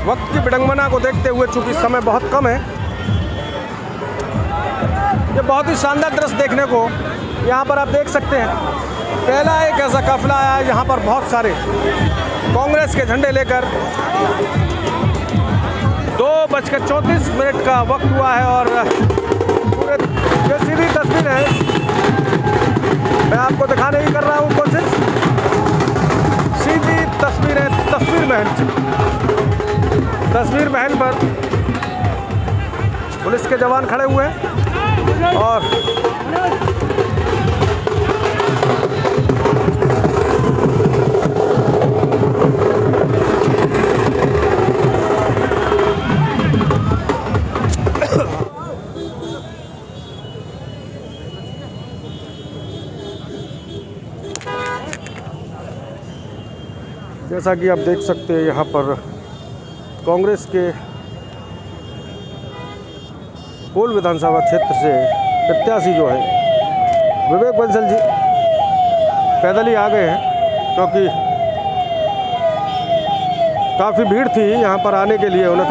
वक्त की विडंबना को देखते हुए चूंकि समय बहुत कम है, ये बहुत ही शानदार दृश्य देखने को यहाँ पर आप देख सकते हैं। पहला एक ऐसा काफिला आया है यहाँ पर बहुत सारे कांग्रेस के झंडे लेकर 2:34 का वक्त हुआ है और पूरे ये सीधी तस्वीर है, मैं आपको दिखाने की कर रहा हूँ कोशिश। सीधी तस्वीर है तस्वीर महल की। तस्वीर महल पर पुलिस के जवान खड़े हुए हैं और जैसा कि आप देख सकते हैं यहाँ पर कांग्रेस के कोल विधानसभा क्षेत्र से प्रत्याशी जो है विवेक बंसल जी पैदल ही आ गए हैं, क्योंकि काफ़ी भीड़ थी यहाँ पर आने के लिए। उन्हें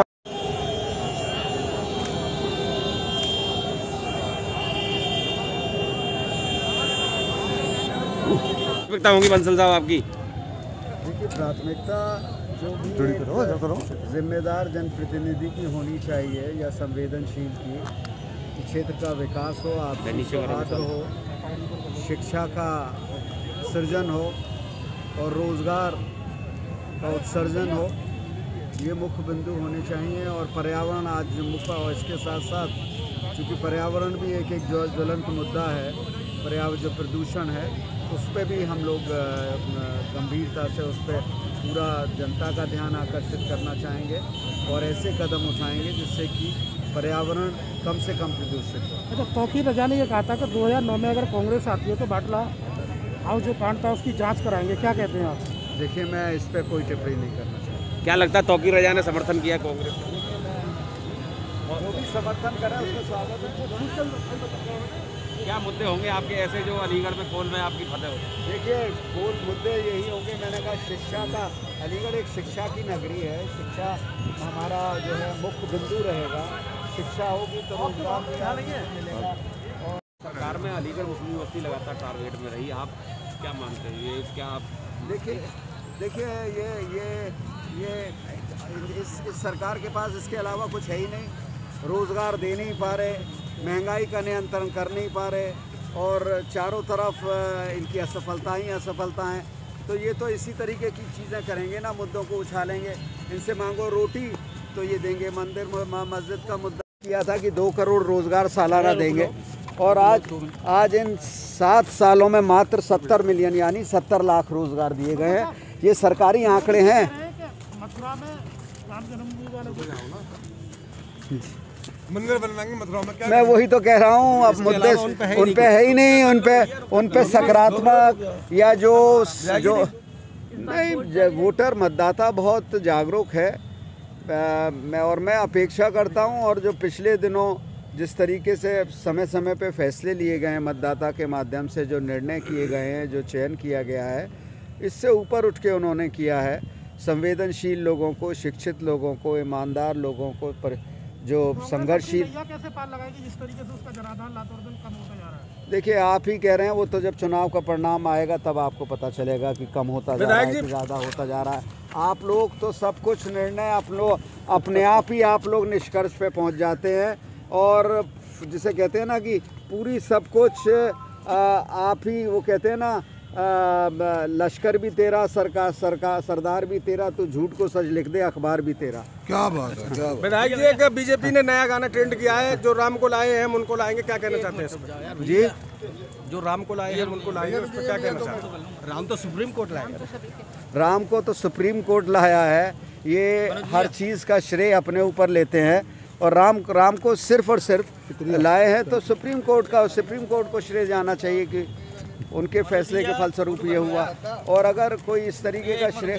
प्राथमिकता होंगी बंसल साहब आपकी? देखिए, प्राथमिकता जो भी जिम्मेदार जनप्रतिनिधि की होनी चाहिए या संवेदनशील की, कि क्षेत्र का विकास हो, आपसी सौहार्द हो, शिक्षा का सृजन हो और रोज़गार का उत्सर्जन हो, ये मुख्य बिंदु होने चाहिए। और पर्यावरण आज मुख्य, और इसके साथ साथ चूँकि पर्यावरण भी एक ज्वलंत मुद्दा है, पर्यावरण जो प्रदूषण है उस पर भी हम लोग गंभीरता से उस पर पूरा जनता का ध्यान आकर्षित करना चाहेंगे और ऐसे कदम उठाएंगे जिससे कि पर्यावरण कम से कम प्रदूषित हो। अच्छा, तौकीर रजा ने यह कहा था कि 2009 में अगर कांग्रेस आती है तो बाटला हाउस जो कांड था उसकी जांच कराएंगे, क्या कहते हैं आप? देखिए, मैं इस पर कोई टिप्पणी नहीं करना चाहता। क्या लगता है तौकीर रजा ने समर्थन किया कांग्रेस का? जो भी समर्थन करें उसका स्वागत है। क्या मुद्दे होंगे आपके ऐसे जो अलीगढ़ में कोल में आपकी फतेह हो? देखिए, कोल मुद्दे यही होंगे। मैंने कहा शिक्षा का, अलीगढ़ एक शिक्षा की नगरी है, शिक्षा हमारा जो है मुख्य बिंदु रहेगा। शिक्षा होगी तो रोजगार मिलेगा। और सरकार में अलीगढ़ मुस्लिम यूनिवर्सिटी लगातार टारगेट में रही, आप क्या मानते हैं ये क्या आप? देखिए ये इस सरकार के पास इसके अलावा कुछ है ही नहीं। रोज़गार दे नहीं पा रहे, महंगाई का नियंत्रण कर नहीं पा रहे और चारों तरफ इनकी असफलता हैं। तो ये तो इसी तरीके की चीज़ें करेंगे ना, मुद्दों को उछालेंगे। इनसे मांगो रोटी तो ये देंगे। मंदिर मस्जिद का मुद्दा किया था कि 2 करोड़ रोज़गार सालाना देंगे और आज इन 7 सालों में मात्र 70 मिलियन यानी 70 लाख रोज़गार दिए गए हैं। ये सरकारी आंकड़े हैं। मथुरा में राम जन्मभूमि वाले मंदिर बनवाएंगे मथुरा में, क्या मैं वही तो कह रहा हूँ। अब मुद्दे उन पे है ही नहीं। उन पे सकारात्मक या जो नहीं, वोटर मतदाता बहुत जागरूक है। मैं अपेक्षा करता हूँ, और जो पिछले दिनों जिस तरीके से समय समय पे फैसले लिए गए हैं, मतदाता के माध्यम से जो निर्णय किए गए हैं, जो चयन किया गया है, इससे ऊपर उठ के उन्होंने किया है। संवेदनशील लोगों को, शिक्षित लोगों को, ईमानदार लोगों को, पर जो संघर्षशील, कैसे पार लगाएगी जिस तरीके से उसका जनाधार लातोर कम होता जा रहा है? देखिए, आप ही कह रहे हैं, वो तो जब चुनाव का परिणाम आएगा तब आपको पता चलेगा कि कम होता जा रहा है कि ज़्यादा होता जा रहा है। आप लोग तो सब कुछ निर्णय अपने आप ही आप लोग निष्कर्ष पे पहुंच जाते हैं और जिसे कहते हैं ना कि पूरी सब कुछ आप ही, वो कहते हैं ना, लश्कर भी तेरा, सरदार भी तेरा, तो झूठ को सच लिख दे, अखबार भी तेरा। क्या बात है। विधायक जी, एक बीजेपी ने नया गाना ट्रेंड किया है, जो राम को लाए हैं हम उनको लाएंगे, क्या कहना चाहते हैं इस पर? जी, जो राम को लाए हैं हम उनको लाएंगे, उस पर क्या कहना चाहते हैं? राम तो सुप्रीम कोर्ट लाएगा। राम को तो सुप्रीम कोर्ट लाया है। ये हर चीज़ का श्रेय अपने ऊपर लेते हैं और राम को सिर्फ और सिर्फ लाए हैं तो सुप्रीम कोर्ट को श्रेय जाना चाहिए कि उनके फैसले के फलस्वरूप ये हुआ। और अगर कोई इस तरीके का श्रेय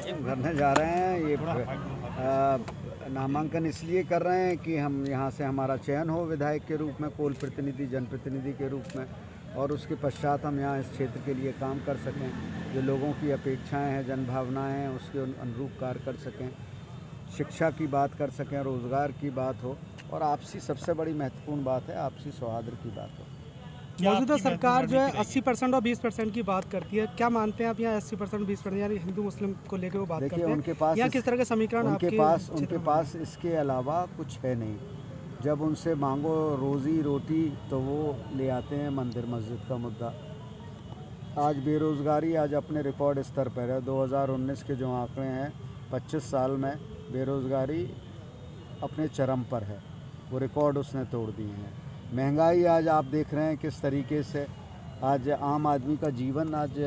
करने जा रहे हैं, ये नामांकन इसलिए कर रहे हैं कि हम यहाँ से हमारा चयन हो विधायक के रूप में, कोल प्रतिनिधि, जनप्रतिनिधि के रूप में। और उसके पश्चात हम यहाँ इस क्षेत्र के लिए काम कर सकें, जो लोगों की अपेक्षाएं हैं, जनभावनाएं हैं, उसके अनुरूप कार्य कर सकें, शिक्षा की बात कर सकें, रोज़गार की बात हो, और आपसी सबसे बड़ी महत्वपूर्ण बात है आपसी सौहार्द की बात हो। मौजूदा सरकार जो है 80% और 20% की बात करती है, क्या मानते हैं आप यहाँ 80% 20% यानी हिंदू मुस्लिम को लेकर वो बात करते हैं? उनके पास यहाँ किस तरह के समीकरण उनके पास इसके अलावा कुछ है नहीं। जब उनसे मांगो रोज़ी रोटी तो वो ले आते हैं मंदिर मस्जिद का मुद्दा। आज बेरोज़गारी आज अपने रिकॉर्ड स्तर पर है। 2019 के जो आंकड़े हैं 25 साल में बेरोज़गारी अपने चरम पर है, वो रिकॉर्ड उसने तोड़ दिए हैं। महंगाई आज आप देख रहे हैं किस तरीके से आज आम आदमी का जीवन आज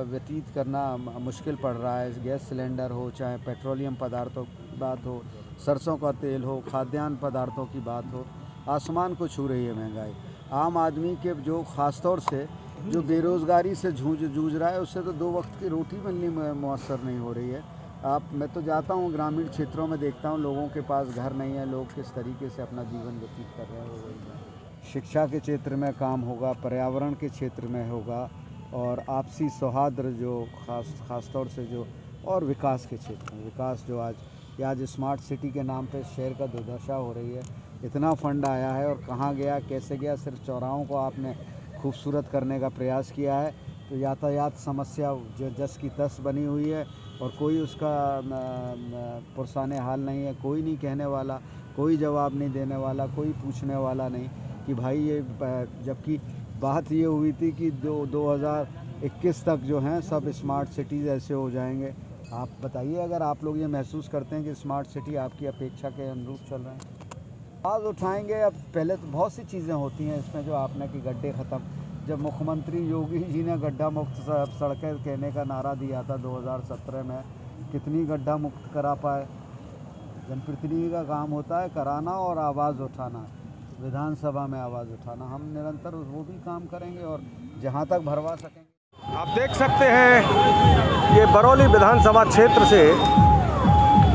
व्यतीत करना मुश्किल पड़ रहा है। गैस सिलेंडर हो, चाहे पेट्रोलियम पदार्थों की बात हो, सरसों का तेल हो, खाद्यान्न पदार्थों की बात हो, आसमान को छू रही है महंगाई। आम आदमी के जो ख़ास तौर से जो बेरोज़गारी से जूझ रहा है, उससे तो 2 वक्त की रोटी मिलनी मुयस्सर नहीं हो रही है। मैं तो जाता हूँ ग्रामीण क्षेत्रों में, देखता हूँ लोगों के पास घर नहीं है, लोग किस तरीके से अपना जीवन व्यतीत कर रहे हैं। शिक्षा के क्षेत्र में काम होगा, पर्यावरण के क्षेत्र में होगा, और आपसी सौहार्द जो ख़ास तौर से जो, और विकास के क्षेत्र में विकास जो आज स्मार्ट सिटी के नाम पे शहर का दुर्दशा हो रही है। इतना फंड आया है और कहाँ गया, कैसे गया? सिर्फ चौराहों को आपने खूबसूरत करने का प्रयास किया है, तो यातायात समस्या जो जस की तस बनी हुई है और कोई उसका पुरसाने हाल नहीं है। कोई नहीं कहने वाला, कोई जवाब नहीं देने वाला, कोई पूछने वाला नहीं कि भाई ये, जबकि बात ये हुई थी कि 2021 तक जो हैं सब स्मार्ट सिटीज़ ऐसे हो जाएंगे। आप बताइए, अगर आप लोग ये महसूस करते हैं कि स्मार्ट सिटी आपकी अपेक्षा के अनुरूप चल रहे हैं, आवाज़ उठाएंगे। अब पहले तो बहुत सी चीज़ें होती हैं इसमें, जो आपने कि गड्ढे ख़त्म, जब मुख्यमंत्री योगी जी ने गड्ढा मुक्त सड़कें कहने का नारा दिया था 2017 में, कितनी गड्ढा मुक्त करा पाए? जनप्रतिनिधि का काम होता है कराना और आवाज़ उठाना, विधानसभा में आवाज़ उठाना। हम निरंतर वो भी काम करेंगे और जहाँ तक भरवा सकेंगे। आप देख सकते हैं ये बरौली विधानसभा क्षेत्र से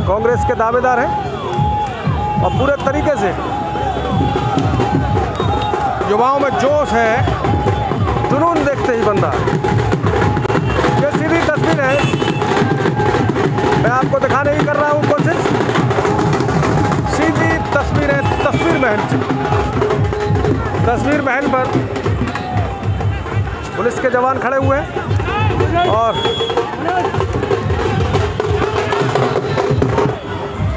कांग्रेस के दावेदार हैं और पूरे तरीके से युवाओं में जोश है, जुनून देखते ही बन रहा है। ये सीधी तस्वीर है, मैं आपको दिखाने की कर रहा हूँ कोशिश। सीधी तस्वीर है तस्वीर महल से। तस्वीर महल पर पुलिस के जवान खड़े हुए हैं और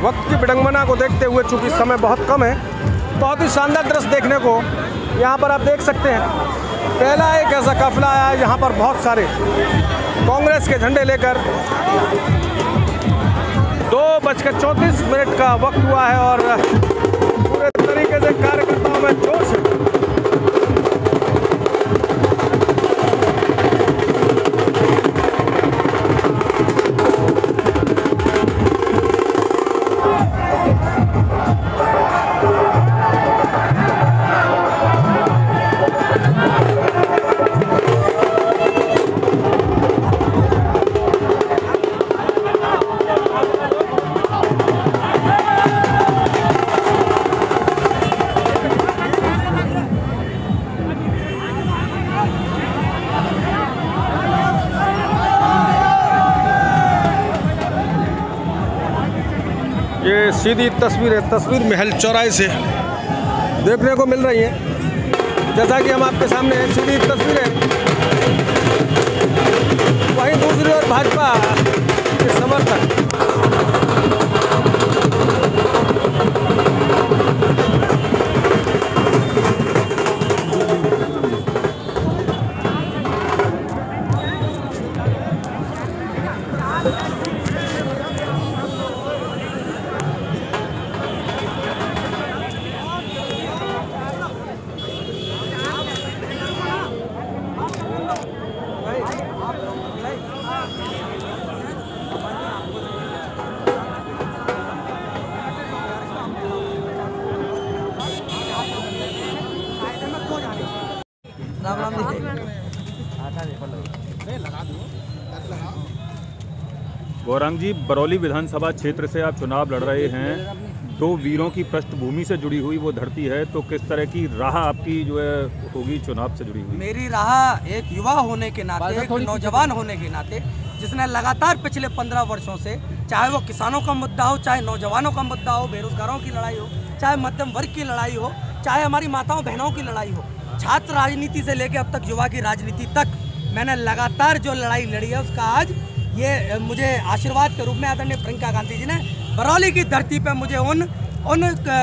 वक्त की विडंबना को देखते हुए, चूंकि समय बहुत कम है, बहुत ही शानदार दृश्य देखने को यहाँ पर आप देख सकते हैं। पहला एक ऐसा काफिला आया है यहाँ पर बहुत सारे कांग्रेस के झंडे लेकर। 2:34 का वक्त हुआ है और पूरे तरीके से कार्यकर्ताओं में जोश है। ये सीधी तस्वीर है, तस्वीर महल चौराहे से देखने को मिल रही है। जैसा कि हम आपके सामने सीधी तस्वीर है, वहीं दूसरी ओर भाजपा के समर्थक गौरांग जी, बरौली विधानसभा क्षेत्र से आप चुनाव लड़ रहे हैं, दो वीरों की पृष्ठभूमि से जुड़ी हुई वो धरती है, तो किस तरह की राह आपकी जो है होगी चुनाव से जुड़ी हुई? मेरी राह एक युवा होने के नाते, एक नौजवान होने के नाते, जिसने लगातार पिछले 15 वर्षों से, चाहे वो किसानों का मुद्दा हो, चाहे नौजवानों का मुद्दा हो, बेरोजगारों की लड़ाई हो, चाहे मध्यम वर्ग की लड़ाई हो, चाहे हमारी माताओं बहनों की लड़ाई हो, छात्र राजनीति से लेकर अब तक युवा की राजनीति तक मैंने लगातार जो लड़ाई लड़ी है, उसका आज ये मुझे आशीर्वाद के रूप में आदरणीय प्रियंका गांधी जी ने बरौली की धरती पर मुझे उन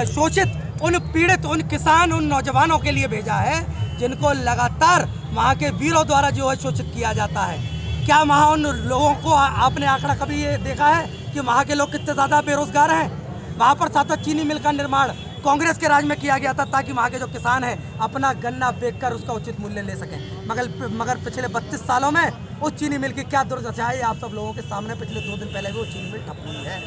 शोषित, उन पीड़ित, उन किसान, उन नौजवानों के लिए भेजा है जिनको लगातार वहाँ के वीरों द्वारा जो है शोषित किया जाता है। क्या वहाँ उन लोगों को आपने आंकड़ा कभी ये देखा है कि वहाँ के लोग कितने ज़्यादा बेरोजगार हैं? वहाँ पर साथ चीनी मिल का निर्माण कांग्रेस के राज में किया गया था ताकि वहाँ के जो किसान हैं अपना गन्ना बेचकर उसका उचित मूल्य ले सकें। मगर पिछले 32 सालों में उस चीनी मिल की क्या दुर्दशा है, आप सब लोगों के सामने पिछले 2 दिन पहले भी वो चीनी मिल ठप हुई है।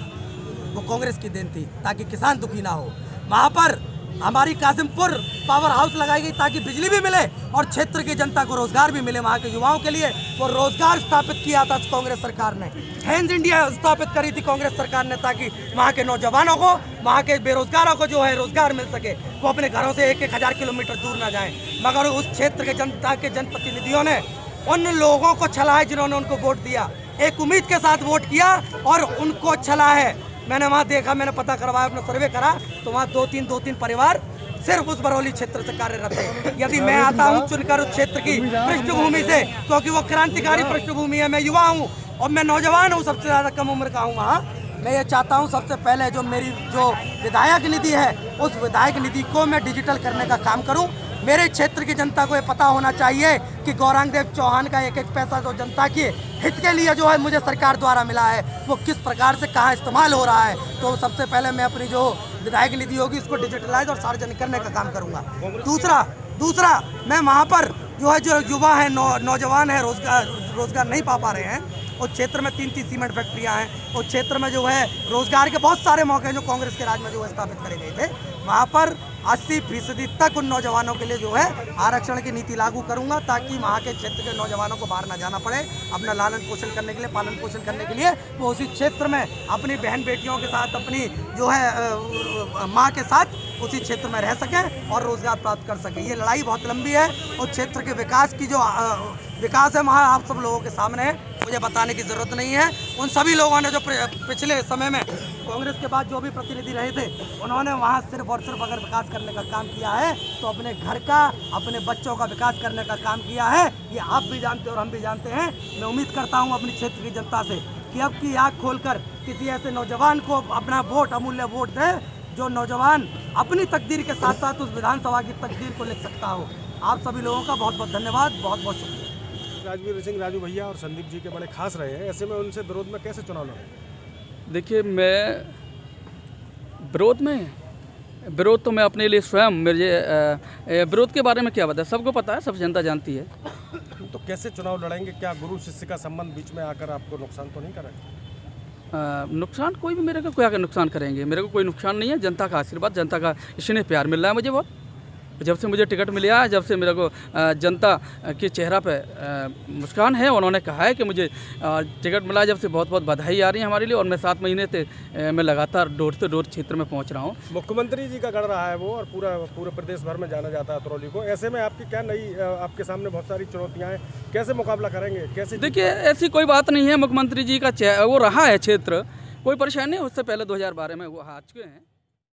वो कांग्रेस की देन थी ताकि किसान दुखी ना हो। वहाँ पर हमारी कासिमपुर पावर हाउस लगाई गई ताकि बिजली भी मिले और क्षेत्र की जनता को रोजगार भी मिले। वहाँ के युवाओं के लिए वो रोजगार स्थापित किया था कांग्रेस सरकार ने। हैंड्स इंडिया स्थापित करी थी कांग्रेस सरकार ने ताकि वहाँ के नौजवानों को, वहाँ के बेरोजगारों को जो है रोजगार मिल सके, वो अपने घरों से 1-1 हज़ार किलोमीटर दूर ना जाएं। मगर उस क्षेत्र के जनता के जनप्रतिनिधियों ने उन लोगों को छला है जिन्होंने उनको वोट दिया, एक उम्मीद के साथ वोट किया और उनको छला है। मैंने वहाँ देखा, मैंने पता करवाया, अपना सर्वे करा तो वहाँ 2-3 परिवार सिर्फ उस बरौली क्षेत्र से कार्यरत है। यदि मैं आता हूँ चुनकर उस क्षेत्र की पृष्ठभूमि से, क्योंकि वो क्रांतिकारी पृष्ठभूमि है, मैं युवा हूँ और मैं नौजवान हूँ, सबसे ज़्यादा कम उम्र का हूँ वहाँ, मैं ये चाहता हूँ सबसे पहले जो मेरी जो विधायक निधि है उस विधायक निधि को मैं डिजिटल करने का काम करूँ। मेरे क्षेत्र की जनता को ये पता होना चाहिए कि गौरांग देव चौहान का 1-1 पैसा जो जनता के हित के लिए जो है मुझे सरकार द्वारा मिला है वो किस प्रकार से कहाँ इस्तेमाल हो रहा है। तो सबसे पहले मैं अपनी जो विधायक निधि होगी इसको डिजिटलाइज और सार्वजनिक करने का काम करूँगा। दूसरा मैं वहाँ पर जो है जो युवा है, नौजवान है, रोजगार नहीं पा रहे हैं, उस क्षेत्र में 3 सीमेंट फैक्ट्रियाँ हैं, उस क्षेत्र में जो है रोजगार के बहुत सारे मौके जो कांग्रेस के राज में जो है स्थापित करे गए थे, वहाँ पर 80% तक उन नौजवानों के लिए जो है आरक्षण की नीति लागू करूंगा ताकि वहाँ के क्षेत्र के नौजवानों को बाहर ना जाना पड़े। अपना लालन पोषण करने के लिए, पालन पोषण करने के लिए वो उसी क्षेत्र में अपनी बहन बेटियों के साथ, अपनी जो है माँ के साथ उसी क्षेत्र में रह सकें और रोजगार प्राप्त कर सकें। ये लड़ाई बहुत लंबी है और क्षेत्र के विकास की जो विकास है वहाँ आप सब लोगों के सामने है, मुझे बताने की ज़रूरत नहीं है। उन सभी लोगों ने जो पिछले समय में कांग्रेस के बाद जो भी प्रतिनिधि रहे थे उन्होंने वहाँ सिर्फ और सिर्फ अगर विकास करने का काम किया है तो अपने घर का, अपने बच्चों का विकास करने का काम किया है। ये आप भी जानते हैं और हम भी जानते हैं। मैं उम्मीद करता हूँ अपने क्षेत्र की जनता से कि अब की आँख खोलकर किसी ऐसे नौजवान को अपना वोट, अमूल्य वोट दे जो नौजवान अपनी तकदीर के साथ साथ उस विधानसभा की तकदीर को लिख सकता हो। आप सभी लोगों का बहुत बहुत धन्यवाद, बहुत बहुत शुक्रिया। राजवीर सिंह राजू भैया और संदीप जी के बड़े खास रहे हैं, ऐसे में उनसे विरोध में कैसे चुनाव लड़ें? देखिए, मैं विरोध तो मैं अपने लिए स्वयं, मेरे विरोध के बारे में क्या बताया, सबको पता है, सब जनता जानती है। तो कैसे चुनाव लड़ेंगे? क्या गुरु शिष्य का संबंध बीच में आकर आपको नुकसान तो नहीं करेगा? नुकसान कोई भी मेरे को क्या नुकसान करेंगे? मेरे को कोई नुकसान नहीं है। जनता का आशीर्वाद, जनता का स्नेह प्यार मिल रहा है मुझे बहुत। जब से मुझे टिकट मिला है, जब से मेरे को जनता के चेहरा पे मुस्कान है, उन्होंने कहा है कि मुझे टिकट मिला है, जब से बहुत बहुत बधाई आ रही है हमारे लिए। और मैं 7 महीने से मैं लगातार डोर से डोर क्षेत्र में पहुंच रहा हूं। मुख्यमंत्री जी का गढ़ रहा है वो और पूरे प्रदेश भर में जाना जाता है अतरौली को। ऐसे में आपकी क्या नई, आपके सामने बहुत सारी चुनौतियाँ हैं, कैसे मुकाबला करेंगे? कैसे? देखिए, ऐसी कोई बात नहीं है। मुख्यमंत्री जी का वो रहा है क्षेत्र, कोई परेशानी नहीं। उससे पहले 2012 में वो हार चुके हैं।